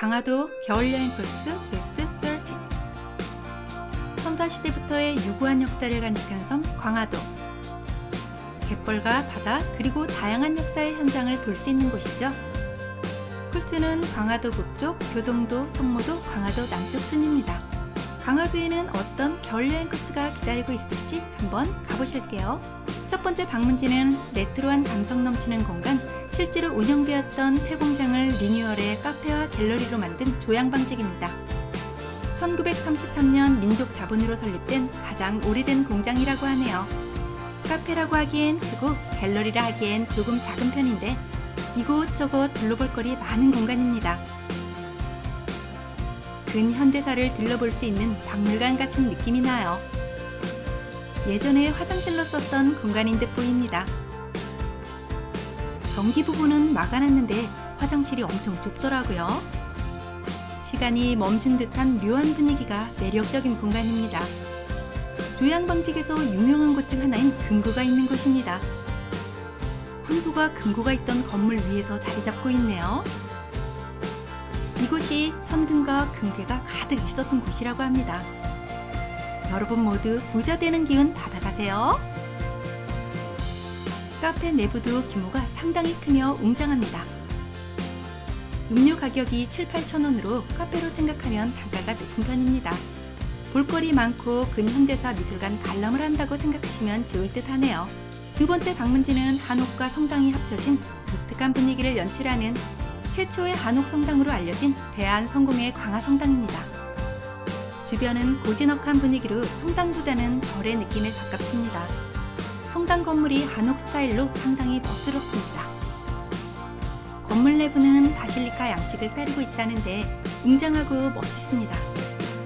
강화도 겨울여행 코스 베스트 30. 선사시대부터의 유구한 역사를 간직한 섬 광화도. 갯벌과 바다 그리고 다양한 역사의 현장을 볼 수 있는 곳이죠. 코스는 광화도 북쪽, 교동도, 성모도, 광화도 남쪽 순입니다. 강화도에는 어떤 겨울여행 코스가 기다리고 있을지 한번 가보실게요. 첫 번째 방문지는 레트로한 감성 넘치는 공간, 실제로 운영되었던 폐공장을 리뉴얼해 카페와 갤러리로 만든 조양방직입니다. 1933년 민족 자본으로 설립된 가장 오래된 공장이라고 하네요. 카페라고 하기엔 크고 갤러리라 하기엔 조금 작은 편인데 이곳저곳 둘러볼 거리 많은 공간입니다. 근현대사를 둘러볼 수 있는 박물관 같은 느낌이 나요. 예전에 화장실로 썼던 공간인 듯 보입니다. 변기 부분은 막아놨는데 화장실이 엄청 좁더라고요. 시간이 멈춘 듯한 묘한 분위기가 매력적인 공간입니다. 조양방직에서 유명한 곳 중 하나인 금고가 있는 곳입니다. 황소가 금고가 있던 건물 위에서 자리 잡고 있네요. 이곳이 현금과 금괴가 가득 있었던 곳이라고 합니다. 여러분 모두 부자 되는 기운 받아가세요. 카페 내부도 규모가 상당히 크며 웅장합니다. 음료 가격이 7~8,000원으로 카페로 생각하면 단가가 높은 편입니다. 볼거리 많고 근현대사 미술관 관람을 한다고 생각하시면 좋을 듯 하네요. 두 번째 방문지는 한옥과 성당이 합쳐진 독특한 분위기를 연출하는 최초의 한옥 성당으로 알려진 대한성공회 광화성당입니다. 주변은 고즈넉한 분위기로 성당보다는 절의 느낌에 가깝습니다. 성당 건물이 한옥 스타일로 상당히 멋스럽습니다. 건물 내부는 바실리카 양식을 따르고 있다는데 웅장하고 멋있습니다.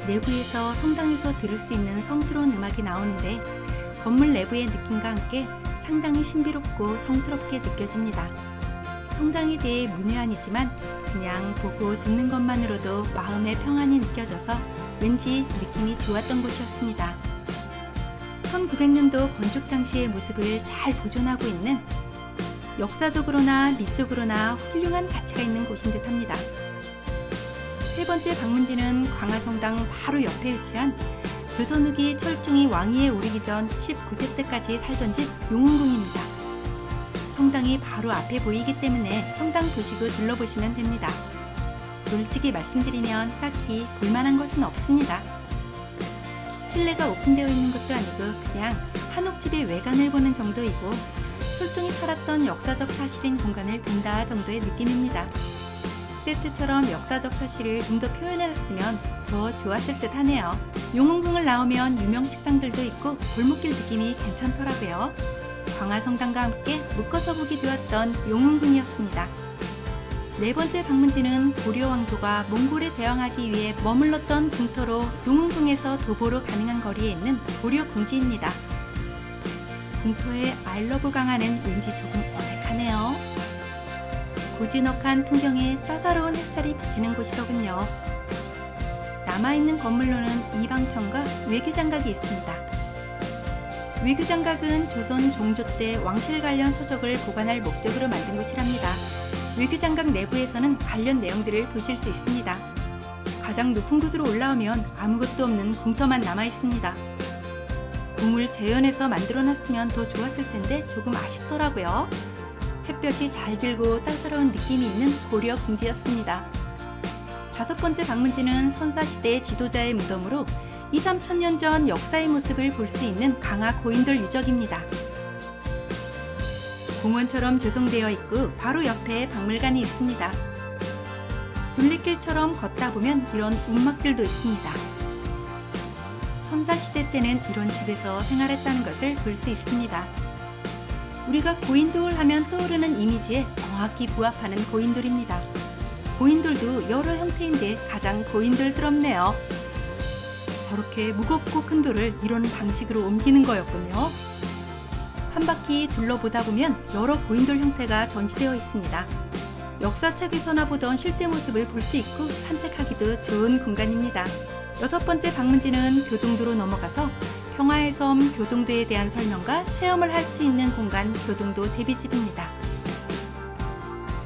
내부에서 성당에서 들을 수 있는 성스러운 음악이 나오는데 건물 내부의 느낌과 함께 상당히 신비롭고 성스럽게 느껴집니다. 성당에 대해 문외한이지만 그냥 보고 듣는 것만으로도 마음의 평안이 느껴져서 왠지 느낌이 좋았던 곳이었습니다. 1900년도 건축 당시의 모습을 잘 보존하고 있는 역사적으로나 미적으로나 훌륭한 가치가 있는 곳인 듯 합니다. 세 번째 방문지는 광화성당 바로 옆에 위치한 조선 후기 철중이 왕위에 오르기 전 19세 때까지 살던 집 용흥궁입니다. 성당이 바로 앞에 보이기 때문에 성당 보시고 둘러보시면 됩니다. 솔직히 말씀드리면 딱히 볼만한 것은 없습니다. 실내가 오픈되어 있는 것도 아니고 그냥 한옥집의 외관을 보는 정도이고 철중이 살았던 역사적 사실인 공간을 본다 정도의 느낌입니다. 세트처럼 역사적 사실을 좀 더 표현해놨으면 더 좋았을 듯 하네요. 용흥궁을 나오면 유명 식당들도 있고 골목길 느낌이 괜찮더라고요. 광화성당과 함께 묶어서 보기 좋았던 용흥궁이었습니다. 네 번째 방문지는 고려 왕조가 몽골에 대항하기 위해 머물렀던 궁터로 용흥궁에서 도보로 가능한 거리에 있는 고려 궁지입니다. 궁터의 아이러브 강화는 왠지 조금 어색하네요. 고즈넉한 풍경에 따사로운 햇살이 비치는 곳이더군요. 남아있는 건물로는 이방청과 외교장각이 있습니다. 외교장각은 조선 종조 때 왕실 관련 서적을 보관할 목적으로 만든 곳이랍니다. 외교장각 내부에서는 관련 내용들을 보실 수 있습니다. 가장 높은 곳으로 올라오면 아무것도 없는 궁터만 남아있습니다. 궁을 재현해서 만들어놨으면 더 좋았을 텐데 조금 아쉽더라고요. 햇볕이 잘 들고 따사로운 느낌이 있는 고려 궁지였습니다. 다섯 번째 방문지는 선사시대의 지도자의 무덤으로 2~3천년 전 역사의 모습을 볼 수 있는 강화 고인돌 유적입니다. 공원처럼 조성되어 있고 바로 옆에 박물관이 있습니다. 둘레길처럼 걷다 보면 이런 움막들도 있습니다. 선사시대 때는 이런 집에서 생활했다는 것을 볼 수 있습니다. 우리가 고인돌 하면 떠오르는 이미지에 정확히 부합하는 고인돌입니다. 고인돌도 여러 형태인데 가장 고인돌스럽네요. 저렇게 무겁고 큰 돌을 이런 방식으로 옮기는 거였군요. 한 바퀴 둘러보다 보면 여러 고인돌 형태가 전시되어 있습니다. 역사책에서나 보던 실제 모습을 볼 수 있고 산책하기도 좋은 공간입니다. 여섯 번째 방문지는 교동도로 넘어가서 평화의 섬 교동도에 대한 설명과 체험을 할 수 있는 공간 교동도 제비집입니다.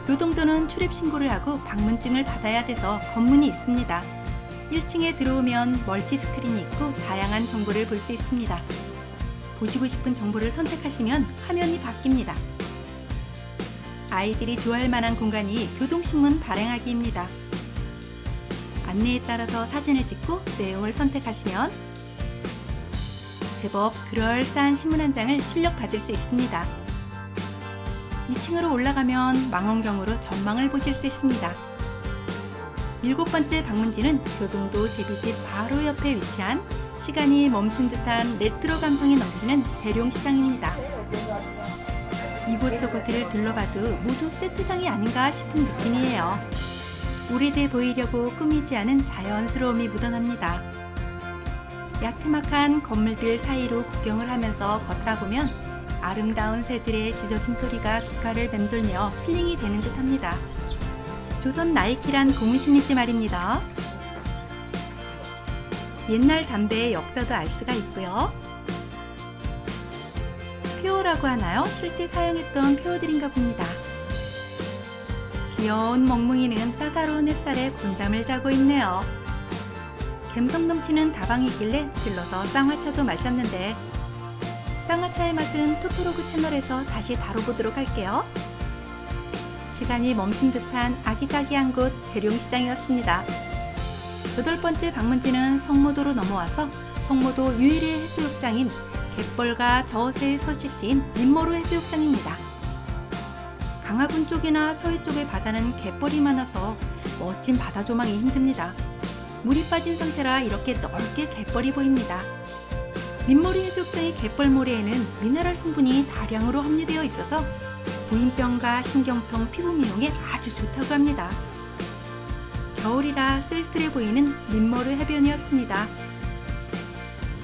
교동도는 출입 신고를 하고 방문증을 받아야 돼서 검문이 있습니다. 1층에 들어오면 멀티 스크린이 있고 다양한 정보를 볼 수 있습니다. 보시고 싶은 정보를 선택하시면 화면이 바뀝니다. 아이들이 좋아할 만한 공간이 교동신문 발행하기입니다. 안내에 따라서 사진을 찍고 내용을 선택하시면 제법 그럴싸한 신문 한 장을 출력받을 수 있습니다. 2층으로 올라가면 망원경으로 전망을 보실 수 있습니다. 7번째 방문지는 교동도 제비집 바로 옆에 위치한 시간이 멈춘 듯한 레트로 감성이 넘치는 대룡시장입니다. 이곳저곳을 둘러봐도 모두 세트장이 아닌가 싶은 느낌이에요. 오래돼 보이려고 꾸미지 않은 자연스러움이 묻어납니다. 야트막한 건물들 사이로 구경을 하면서 걷다 보면 아름다운 새들의 지저귀 소리가 귓가를 맴돌며 힐링이 되는 듯합니다. 조선 나이키란 고무신이지 말입니다. 옛날 담배의 역사도 알 수가 있고요. 표어라고 하나요? 실제 사용했던 표어들인가 봅니다. 귀여운 멍뭉이는 따가운 햇살에 곤잠을 자고 있네요. 감성 넘치는 다방이길래 들러서 쌍화차도 마셨는데 쌍화차의 맛은 토토로그 채널에서 다시 다뤄보도록 할게요. 시간이 멈춘 듯한 아기자기한 곳 대룡시장이었습니다. 8번째 방문지는 성모도로 넘어와서 성모도 유일의 해수욕장인 갯벌과 저어새의 서식지인 민모루 해수욕장입니다. 강화군 쪽이나 서해 쪽의 바다는 갯벌이 많아서 멋진 바다 조망이 힘듭니다. 물이 빠진 상태라 이렇게 넓게 갯벌이 보입니다. 민모루 해수욕장의 갯벌 모래에는 미네랄 성분이 다량으로 함유되어 있어서 부인병과 신경통, 피부 미용에 아주 좋다고 합니다. 겨울이라 쓸쓸해 보이는 민모루 해변이었습니다.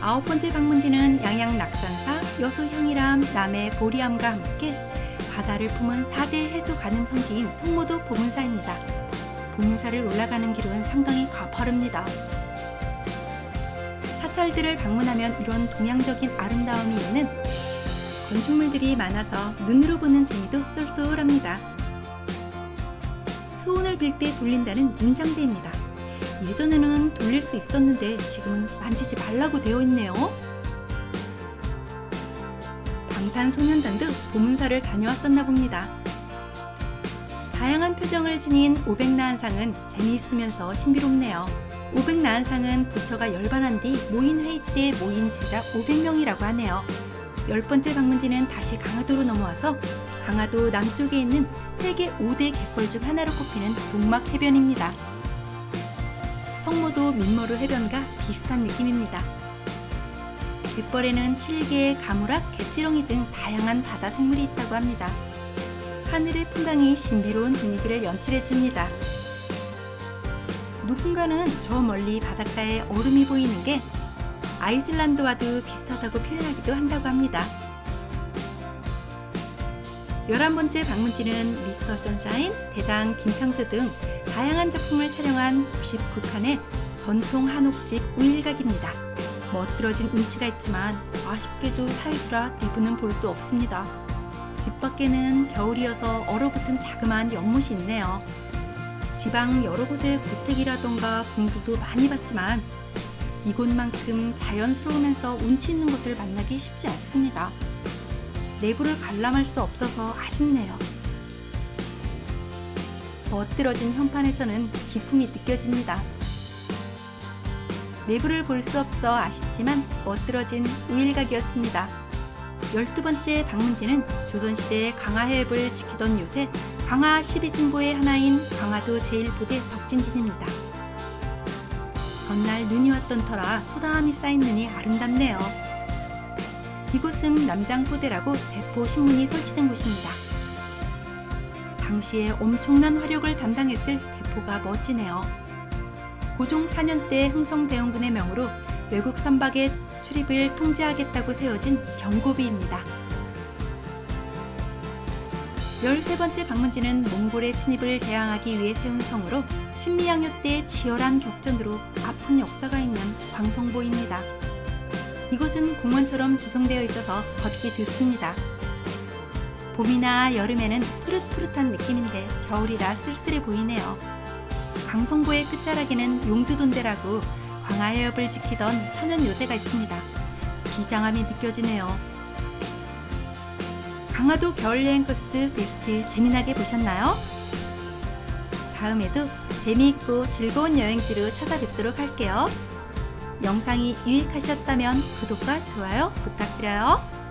9번째 방문지는 양양 낙산사, 여수 향이람, 남해 보리암과 함께 바다를 품은 4대 해수 가늠 성지인 성모도 보문사입니다. 보문사를 올라가는 길은 상당히 가파릅니다. 사찰들을 방문하면 이런 동양적인 아름다움이 있는 건축물들이 많아서 눈으로 보는 재미도 쏠쏠합니다. 소원을 빌 때 돌린다는 인장대입니다. 예전에는 돌릴 수 있었는데 지금은 만지지 말라고 되어 있네요. 방탄소년단도 보문사를 다녀왔었나 봅니다. 다양한 표정을 지닌 오백나한상은 재미있으면서 신비롭네요. 오백나한상은 부처가 열반한 뒤 모인 회의 때 모인 제자 500명이라고 하네요. 10번째 방문지는 다시 강화도로 넘어와서 강화도 남쪽에 있는 세계 5대 갯벌 중 하나로 꼽히는 동막 해변입니다. 성모도 민모루 해변과 비슷한 느낌입니다. 갯벌에는 칠개, 가무락, 개치렁이 등 다양한 바다 생물이 있다고 합니다. 하늘의 풍광이 신비로운 분위기를 연출해줍니다. 누군가는 저 멀리 바닷가에 얼음이 보이는 게 아이슬란드와도 비슷하다고 표현하기도 한다고 합니다. 11번째 방문지는 미스터 선샤인, 대장 김창수 등 다양한 작품을 촬영한 99칸의 전통 한옥집 우일각입니다. 멋들어진 운치가 있지만 아쉽게도 사이즈라 리뷰는 볼 수 없습니다. 집 밖에는 겨울이어서 얼어붙은 자그마한 연못이 있네요. 지방 여러 곳의 고택이라던가 공부도 많이 봤지만 이곳만큼 자연스러우면서 운치 있는 곳을 만나기 쉽지 않습니다. 내부를 관람할 수 없어서 아쉽네요. 멋들어진 현판에서는 기품이 느껴집니다. 내부를 볼 수 없어 아쉽지만 멋들어진 우일각이었습니다. 12번째 방문지는 조선시대 강화해협을 지키던 요새 강화 12진보의 하나인 강화도 제1부대 덕진진입니다. 전날 눈이 왔던 터라 소담이 쌓인 눈이 아름답네요. 이곳은 남장부대라고 대포 신문이 설치된 곳입니다. 당시에 엄청난 화력을 담당했을 대포가 멋지네요. 고종 4년 때 흥성대원군의 명으로 외국 선박의 출입을 통제하겠다고 세워진 경고비입니다. 13번째 방문지는 몽골의 침입을 대항하기 위해 세운 성으로 신미양요 때 치열한 격전으로 아픈 역사가 있는 광성보입니다. 이곳은 공원처럼 조성되어 있어서 걷기 좋습니다. 봄이나 여름에는 푸릇푸릇한 느낌인데 겨울이라 쓸쓸해 보이네요. 강송보의 끝자락에는 용두돈대라고 광화해협을 지키던 천연 요새가 있습니다. 비장함이 느껴지네요. 강화도 겨울여행 코스 베스트 재미나게 보셨나요? 다음에도 재미있고 즐거운 여행지로 찾아뵙도록 할게요. 영상이 유익하셨다면 구독과 좋아요 부탁드려요.